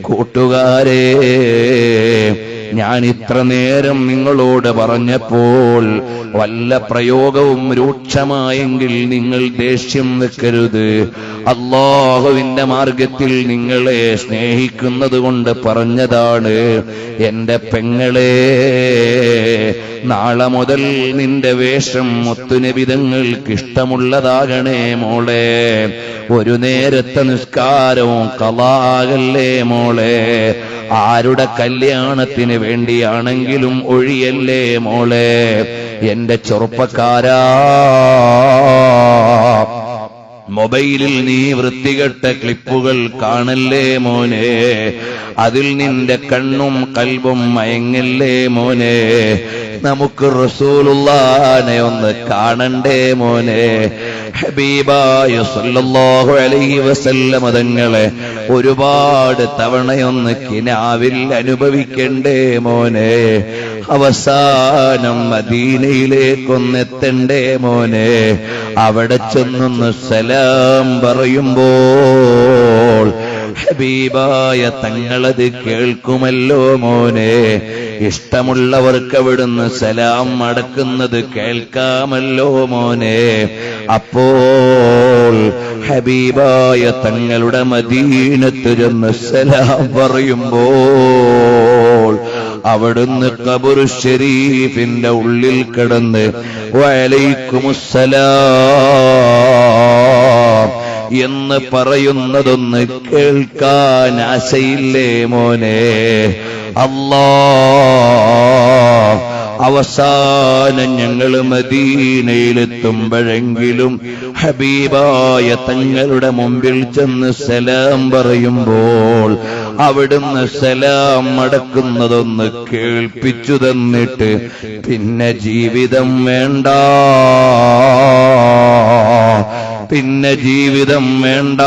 കൂട്ടുകാരെ, ഞാൻ ഇത്ര നേരം നിങ്ങളോട് പറഞ്ഞപ്പോൾ വല്ല പ്രയോഗവും രൂക്ഷമായെങ്കിൽ നിങ്ങൾ ദേഷ്യം വെക്കരുത്. അല്ലാഹുവിന്റെ മാർഗത്തിൽ നിങ്ങളെ സ്നേഹിക്കുന്നത് കൊണ്ട് പറഞ്ഞതാണ്. എന്റെ പെങ്ങളെ, നാളെ മുതൽ നിന്റെ വേഷം മുത്തുനബിതങ്ങൾക്ക് ഇഷ്ടമുള്ളതാകണേ മോളെ. ഒരു നേരത്തെ നിസ്കാരവും ഖളാഅല്ലേ മോളെ. ആരുടെ കല്യാണത്തിന് വേണ്ടിയാണെങ്കിലും ഒഴിയല്ലേ മോളെ. എന്റെ ചെറുപ്പക്കാരാ, മൊബൈലിൽ നീ വൃത്തികെട്ട ക്ലിപ്പുകൾ കാണല്ലേ മോനെ. അതിൽ നിന്റെ കണ്ണും കൽബും മയങ്ങല്ലേ മോനെ. നമുക്ക് റസൂലുള്ളാഹിനെ ഒന്ന് കാണണ്ടേ മോനെ. ഹബീബായ സല്ലല്ലാഹു അലൈഹി വസല്ലം തങ്ങളെ ഒരുപാട് തവണയൊന്ന് കിനാവിൽ അനുഭവിക്കണ്ടേ മോനെ. അവസാനം മദീനയിലേക്കൊന്നെത്തണ്ടേ മോനെ. അവിടെ ചെന്നൊന്ന് സലാം പറയുമ്പോൾ ഹബീബായ തങ്ങളത് കേൾക്കുമല്ലോ മോനെ. ഇഷ്ടമുള്ളവർക്ക് അവിടുന്ന് സലാം മടക്കുന്നത് കേൾക്കാമല്ലോ മോനെ. അപ്പോൾ ഹബീബായ തങ്ങളുടെ മദീനത്ത് ചെന്ന് സലാം പറയുമ്പോൾ അവിടുന്ന് ഖബറു ശരീഫിന്റെ ഉള്ളിൽ കിടന്ന് വഅലൈക്കുമുസ്സലാം എന്ന് പറയുന്നതൊന്ന് കേൾക്കാൻ ആശയില്ലേ മോനെ. അല്ലാഹ്, അവസാനം ഞങ്ങൾ മദീനയിലെത്തുമ്പോഴെങ്കിലും ഹബീബായ തങ്ങളുടെ മുമ്പിൽ ചെന്ന് സലാം പറയുമ്പോൾ അവിടുന്ന് സലാം മടക്കുന്നതൊന്ന് കേൾപ്പിച്ചു തന്നിട്ട് പിന്നെ ജീവിതം വേണ്ട, പിന്നെ ജീവിതം വേണ്ട.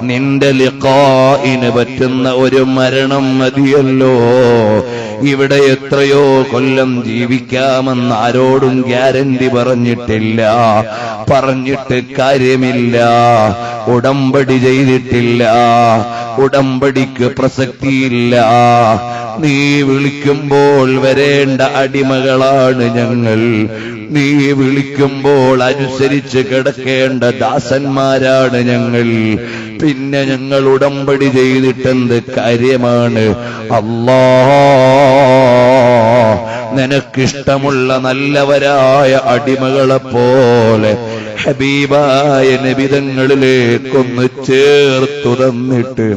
നിന്റെ ലിഖാഇന് പറ്റുന്ന ഒരു മരണം മതിയല്ലോ. ഇവിടെ എത്രയോ കൊല്ലം ജീവിക്കാമെന്ന് ആരോടും ഗ്യാരണ്ടി പറഞ്ഞിട്ടില്ല. പറഞ്ഞിട്ട് കാര്യമില്ല. ഉടമ്പടി ചെയ്തിട്ടില്ല. ഉടമ്പടിക്ക് പ്രസക്തിയില്ല. നീ വിളിക്കുമ്പോൾ വരേണ്ട അടിമകളാണ് ഞങ്ങൾ. നീ വിളിക്കുമ്പോൾ അനുസരിച്ച് കിടക്കേണ്ട ദാസന്മാരാണ് ഞങ്ങൾ. പിന്നെ ഞങ്ങൾ ഉടമ്പടി ചെയ്തിട്ടെന്ത് കാര്യമാണ്? അല്ലാഹ്, നിനക്കിഷ്ടമുള്ള നല്ലവരായ അടിമകളെപ്പോലെ ഹബീബായ നബിതങ്ങളിലേക്കൊന്ന് ചേർത്തു തന്നിട്ട്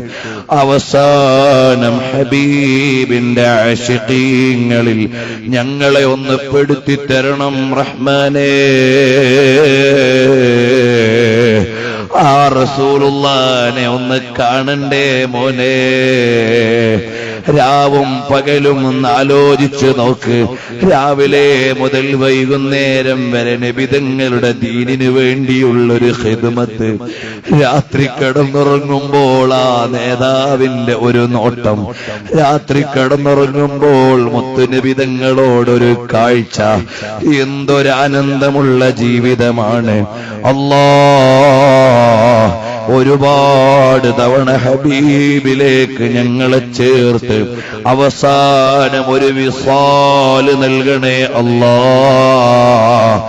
അവസാനം ഹബീബിന്റെ ആശിഖീങ്ങളിൽ ഞങ്ങളെ ഒന്ന് പെടുത്തിത്തരണം റഹ്മാനേ. ആ റസൂലുള്ളാഹിനെ ഒന്ന് കാണണ്ടേ മോനെ. രാവും പകലും ഒന്ന് ആലോചിച്ച് നോക്ക്. രാവിലെ മുതൽ വൈകുന്നേരം വരെ നബിതങ്ങളുടെ ദീനിനു വേണ്ടിയുള്ളൊരു ഖിദ്മത്ത്. രാത്രി കിടന്നുറങ്ങുമ്പോൾ ആ നേതാവിന്റെ ഒരു നോട്ടം. രാത്രി കിടന്നുറങ്ങുമ്പോൾ മുത്തുനബിതങ്ങളോടൊരു കാഴ്ച. എന്തൊരാനന്ദമുള്ള ജീവിതമാണ്. അല്ലാഹ്, ഒരുപാട് തവണ ഹബീബിലേക്ക് ഞങ്ങളെ ചേർത്ത് അവസാനം ഒരു വിസാല് നൽകണേ അല്ലാഹ്.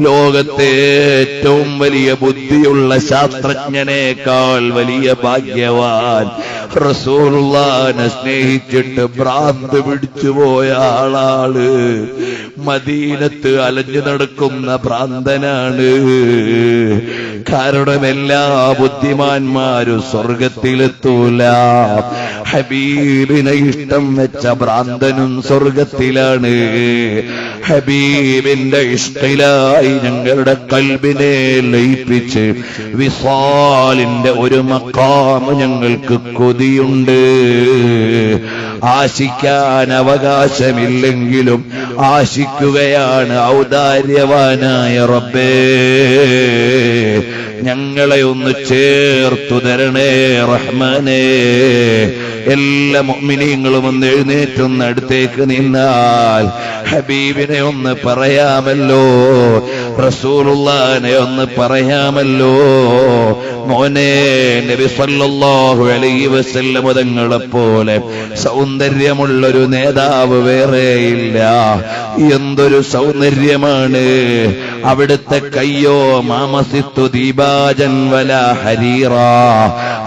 ലോകത്തെ ഏറ്റവും വലിയ ബുദ്ധിയുള്ള ശാസ്ത്രജ്ഞനേക്കാൾ വലിയ ഭാഗ്യവാൻ റസൂലുള്ളാഹിനെ സ്നേഹിച്ചിട്ട് ഭ്രാന്ത് പിടിച്ചുപോയ ആളാണ്. മദീനത്ത് അലഞ്ഞു നടക്കുന്ന ഭ്രാന്തനാണ്. കാരണം എല്ലാ ബുദ്ധിമാന്മാരും സ്വർഗത്തിലെത്തൂല. ഹബീബിനെ ഇഷ്ടം വെച്ച ഭ്രാന്തനും സ്വർഗത്തിലാണ്. ഹബീബിന്റെ ഇഷ്ടിലായി ഞങ്ങളുടെ കൽബിനെ ലയിപ്പിച്ച് വിസാലിന്റെ ഒരു മഖാം ഞങ്ങൾക്ക് കൊതിയുണ്ട്. ആശിക്കാൻ അവകാശമില്ലെങ്കിലും ആശിക്കുകയാണ്. ഔദാര്യവാനായ റബ്ബേ, ഞങ്ങളെ ഒന്ന് ചേർത്തു തരണേ റഹ്മാനേ. എല്ലാ മുഅ്മിനീങ്ങളും ഒന്ന് എഴുന്നേറ്റൊന്ന് അടുത്തേക്ക് നിന്നാൽ ഹബീബിനെ ഒന്ന് പറയാമല്ലോ, റസൂലുള്ളാഹിനെ ഒന്ന് പറയാമല്ലോ. മോനെ, നബി സല്ലല്ലാഹു അലൈഹി വസല്ലം തങ്ങളെപ്പോലെ സൗന്ദര്യമുള്ളൊരു നേതാവ് വേറെയില്ല. എന്തൊരു സൗന്ദര്യമാണ് അവിടുത്തെ കയ്യോ. മാമസിത്തു ദീബാജൻ വലാ ഹരീറ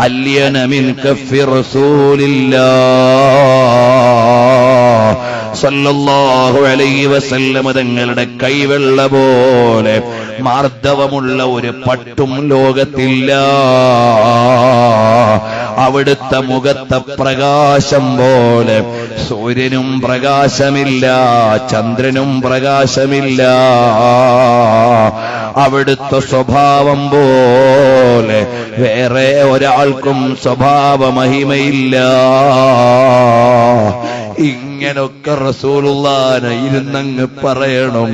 അല്യന മിൻ കഫി റസൂലില്ലാഹ് സല്ലല്ലാഹു അലൈഹി വസല്ലം തങ്ങളുടെ കൈവെള്ള പോലെ മാർദ്ദവമുള്ള ഒരു പട്ടും ലോകത്തില്ല. അവിടുത്തെ മുഖത്തെ പ്രകാശം പോലെ സൂര്യനും പ്രകാശമില്ല, ചന്ദ്രനും പ്രകാശമില്ല. അവിടുത്തെ സ്വഭാവം പോലെ വേറെ ഒരാൾക്കും സ്വഭാവ മഹിമയില്ല. ഇങ്ങനൊക്കെ റസൂലുള്ളാഹിനെ ഇരുന്നങ്ങ് പറയണം.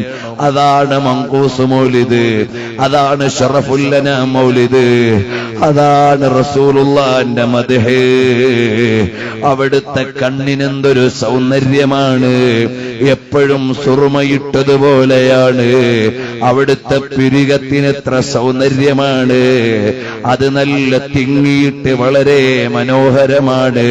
അതാണ് മങ്കൂസ് മൗലിദ്, അതാണ് ശറഫുല്ലന മൗലിദ്, അതാണ് റസൂലുള്ളാഹിന്റെ മദ്ഹ്. അവിടുത്തെ കണ്ണിനെന്തൊരു സൗന്ദര്യമാണ്, എപ്പോഴും സുറുമയിട്ടതുപോലെയാണ്. അവിടുത്തെ പിരികത്തിനെത്ര സൗന്ദര്യമാണ്, അത് നല്ല തിങ്ങിയിട്ട് വളരെ മനോഹരമാണ്.